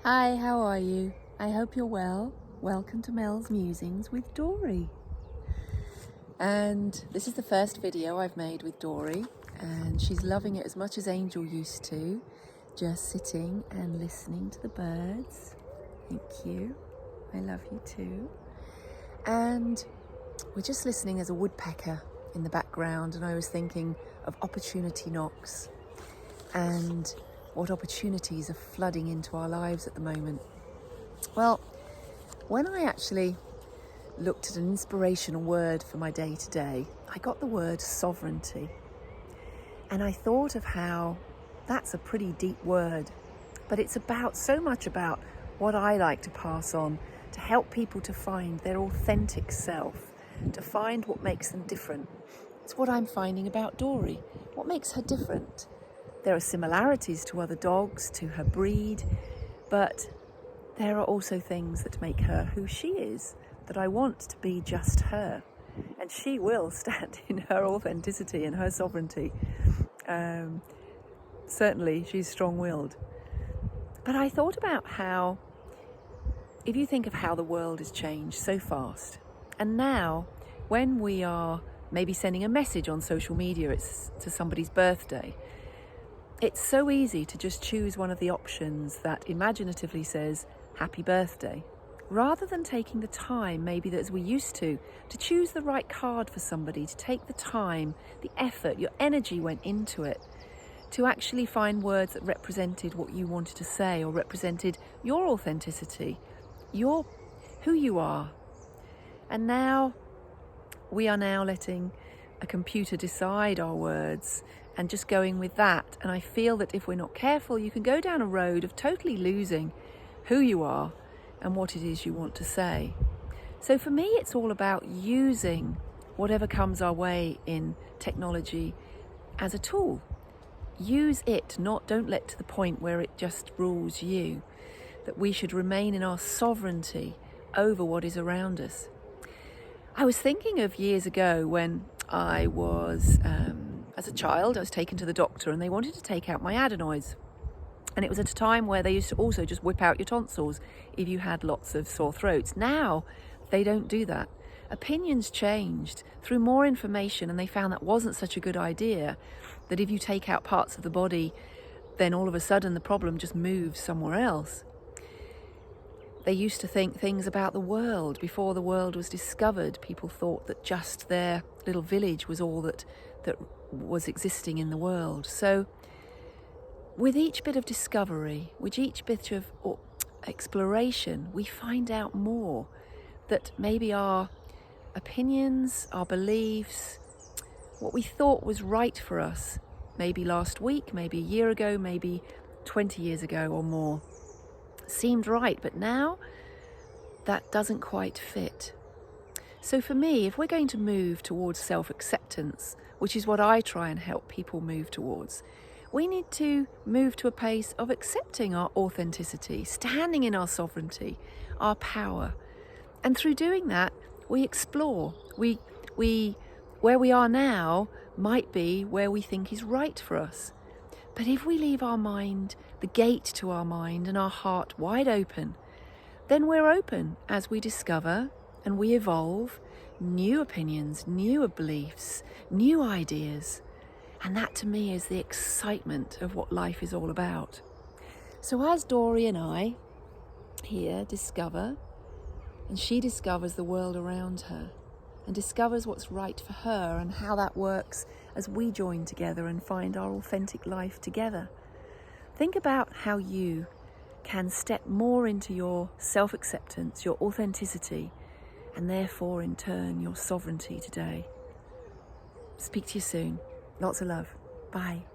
Hi, how are you? I hope you're well. Welcome to Mel's Musings with Dory. And this is the first video I've made with Dory, and she's loving it as much as Angel used to, just sitting and listening to the birds. Thank you. I love you too. And we're just listening as a woodpecker in the background, and I was thinking of opportunity knocks and what opportunities are flooding into our lives at the moment. Well, when I actually looked at an inspirational word for my day today, I got the word sovereignty. And I thought of how that's a pretty deep word, but it's about so much about what I like to pass on to help people to find their authentic self, to find what makes them different. It's what I'm finding about Dory. What makes her different? There are similarities to other dogs, to her breed, but there are also things that make her who she is, that I want to be just her. And she will stand in her authenticity and her sovereignty. Certainly, she's strong-willed. But I thought about how, if you think of how the world has changed so fast, and now when we are maybe sending a message on social media, it's to somebody's birthday, it's so easy to just choose one of the options that imaginatively says, happy birthday, rather than taking the time, maybe that as we used to choose the right card for somebody, to take the time, the effort, your energy went into it, to actually find words that represented what you wanted to say or represented your authenticity, who you are. And now we are now letting a computer decide our words and just going with that. And I feel that if we're not careful, you can go down a road of totally losing who you are and what it is you want to say. So for me, it's all about using whatever comes our way in technology as a tool. Use it, don't let to the point where it just rules you, that we should remain in our sovereignty over what is around us. I was thinking of years ago when I was, as a child, I was taken to the doctor and they wanted to take out my adenoids. And it was at a time where they used to also just whip out your tonsils if you had lots of sore throats. Now, they don't do that. Opinions changed through more information, and they found that wasn't such a good idea, that if you take out parts of the body, then all of a sudden the problem just moves somewhere else. They used to think things about the world. Before the world was discovered, people thought that just their little village was all that was existing in the world. So with each bit of discovery, with each bit of exploration, we find out more, that maybe our opinions, our beliefs, what we thought was right for us, maybe last week, maybe a year ago, maybe 20 years ago or more, seemed right, but now that doesn't quite fit. So for me, if we're going to move towards self-acceptance, which is what I try and help people move towards, we need to move to a place of accepting our authenticity, standing in our sovereignty, our power. And through doing that, we explore. Where we are now might be where we think is right for us. But if we leave our mind, the gate to our mind and our heart wide open, then we're open as we discover and we evolve new opinions, new beliefs, new ideas. And that to me is the excitement of what life is all about. So as Dory and I here discover, and she discovers the world around her and discovers what's right for her and how that works as we join together and find our authentic life together, think about how you can step more into your self-acceptance, your authenticity, and therefore in turn your sovereignty today. Speak to you soon. Lots of love. Bye.